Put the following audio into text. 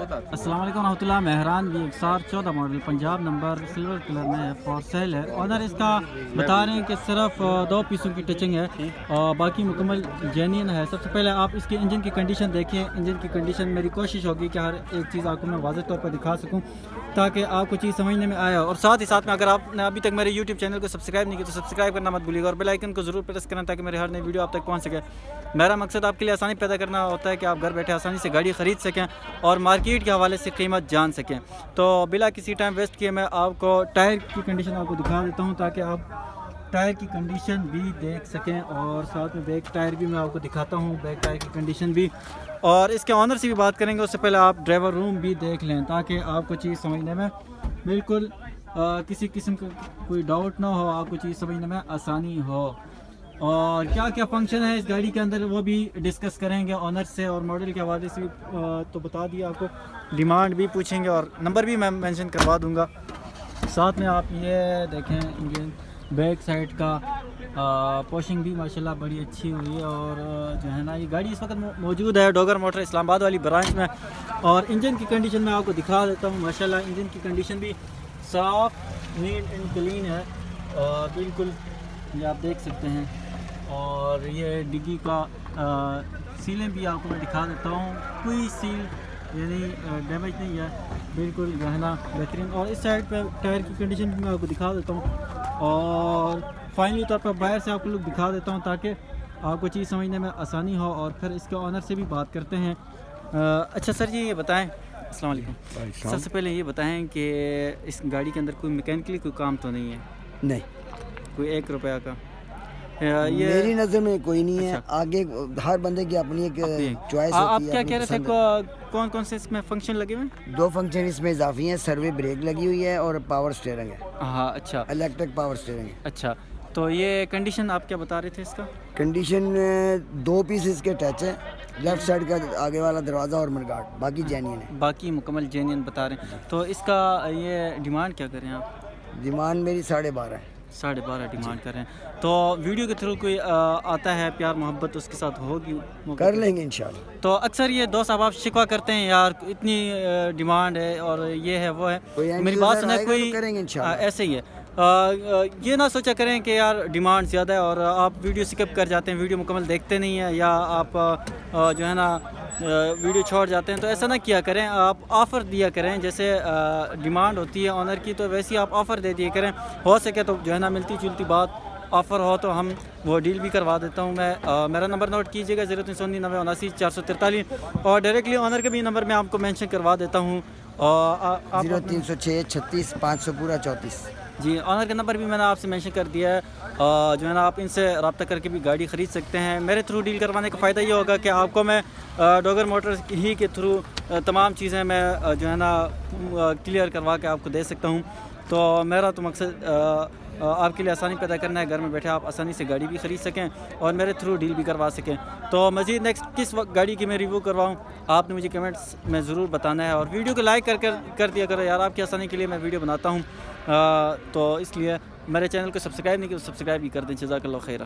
अस्सलाम वालेकुम रहमतुल्लाह। Mehran V114 model Punjab number silver colour में है, फॉर सेल है। ऑनर इसका बता रहे हैं कि सिर्फ 2 पीसों की टचिंग है और बाकी मुकम्मल जेन्युइन है। सबसे पहले आप इसकी इंजन की कंडीशन देखिए। इंजन की कंडीशन मेरी कोशिश होगी कि हर एक चीज़ आपको मैं वाज़ेह तौर पर दिखा सकूँ ताकि आपको चीज़ समझने में आए। और साथ ही साथ में अगर आपने अभी तक मेरे YouTube चैनल को सब्सक्राइब नहीं किया तो सब्सक्राइब करना मत भूलिएगा और बेल आइकन को ज़रूर प्रेस करना ताकि मेरे हर नई वीडियो आप तक पहुँच सके। मेरा मकसद आपके लिए आसानी पैदा करना होता है कि आप घर बैठे आसानी से गाड़ी ख़रीद सकें और मार्केट के हवाले से कीमत जान सकें। तो बिला किसी टाइम वेस्ट किए मैं आपको टायर की कंडीशन आपको दिखा देता हूं ताकि आप टायर की कंडीशन भी देख सकें और साथ में बैक टायर भी मैं आपको दिखाता हूं, बैक टायर की कंडीशन भी, और इसके ऑनर से भी बात करेंगे। उससे पहले आप ड्राइवर रूम भी देख लें ताकि आपको चीज़ समझने में बिल्कुल किसी किस्म का कोई डाउट ना हो, आपको चीज़ समझने में आसानी हो। और क्या क्या फंक्शन है इस गाड़ी के अंदर वो भी डिस्कस करेंगे ऑनर से, और मॉडल के हवाले से भी तो बता दिया आपको, डिमांड भी पूछेंगे और नंबर भी मैं मेंशन करवा दूंगा। साथ में आप ये देखें इंजन बैक साइड का पोशिंग भी माशाल्लाह बड़ी अच्छी हुई है। और जो है ना ये गाड़ी इस वक्त मौजूद है डोगर मोटर इस्लामाबाद वाली ब्रांच में। और इंजन की कंडीशन मैं आपको दिखा देता हूँ। माशाल्लाह इंजन की कंडीशन भी साफ, नीट एंड क्लीन है और बिल्कुल ये आप देख सकते हैं। और ये डिग्गी का सीलें भी आपको मैं दिखा देता हूँ, कोई सील यानी डैमेज नहीं है, बिल्कुल जो है ना बेहतरीन। और इस साइड पे टायर की कंडीशन भी मैं आपको दिखा देता हूँ और फाइनली तौर पर बाहर से आपको लोग दिखा देता हूँ ताकि आपको चीज़ समझने में आसानी हो। और फिर इसके ऑनर से भी बात करते हैं। अच्छा सर जी ये बताएं, अस्सलाम वालेकुम। सबसे पहले ये बताएं कि इस गाड़ी के अंदर कोई मैकेनिकली कोई काम तो नहीं है? नहीं, कोई 1 रुपया का ये मेरी नज़र में कोई नहीं है। अच्छा। आगे हर बंदे की अपनी एक चॉइस होती है। आप क्या कह रहे थे, कौन कौन से इसमें फंक्शन लगे हुए हैं? 2 फंक्शन इसमें इजाफी हैं, सर्वे ब्रेक लगी हुई है और पावर स्टीयरिंग है। हाँ अच्छा, इलेक्ट्रिक पावर स्टीयरिंग है। अच्छा, तो ये कंडीशन आप क्या बता रहे थे इसका? कंडीशन 2 पीस इसके टच है, लेफ्ट साइड का आगे वाला दरवाज़ा और मडगार्ड, बाकी जेन्युइन है। बाकी मुकम्मल जेन्युइन बता रहे हैं। तो इसका ये डिमांड क्या करें आप? डिमांड मेरी 12.5 है। 12.5 डिमांड कर रहे हैं। तो वीडियो के थ्रू कोई आता है प्यार मोहब्बत उसके साथ होगी, कर लेंगे इंशाल्लाह। तो अक्सर ये दोस्त आप शिकवा करते हैं यार इतनी डिमांड है और ये है वो है, मेरी बात सुना कोई तो करेंगे इंशाल्लाह। ऐसे ही है। ये ना सोचा करें कि यार डिमांड ज़्यादा है और आप वीडियो स्किप कर जाते हैं, वीडियो मुकम्मल देखते नहीं हैं, या आप जो है ना वीडियो छोड़ जाते हैं। तो ऐसा ना किया करें, आप ऑफ़र दिया करें। जैसे डिमांड होती है ऑनर की तो वैसे ही आप ऑफ़र दे दिया करें। हो सके तो जो है ना मिलती जुलती बात ऑफ़र हो तो हम वो डील भी करवा देता हूँ मैं। मेरा नंबर नोट कीजिएगा 0379 और डायरेक्टली ऑनर का भी नंबर मैं आपको मेंशन करवा देता हूँ। 0306 36 500 पूरा 34 जी। ऑनर का नंबर भी मैंने आपसे मेंशन कर दिया है। जो है ना आप इनसे रब्ता करके भी गाड़ी ख़रीद सकते हैं। मेरे थ्रू डील करवाने का फ़ायदा ये होगा कि आपको मैं डोगर मोटर्स ही के थ्रू तमाम चीज़ें मैं जो है ना क्लियर करवा के आपको दे सकता हूँ। तो मेरा तो मकसद आपके लिए आसानी पैदा करना है, घर में बैठे आप आसानी से गाड़ी भी ख़रीद सकें और मेरे थ्रू डील भी करवा सकें। तो मज़ीद नेक्स्ट किस गाड़ी की मैं रिव्यू करवाऊँ आपने मुझे कमेंट्स में ज़रूर बताना है। और वीडियो को लाइक कर दिया करो यार, आपकी आसानी के लिए मैं वीडियो बनाता हूँ। तो इसलिए मेरे चैनल को सब्सक्राइब नहीं किया तो सब्सक्राइब भी कर दें। जज़ाकल्लाह खैरा।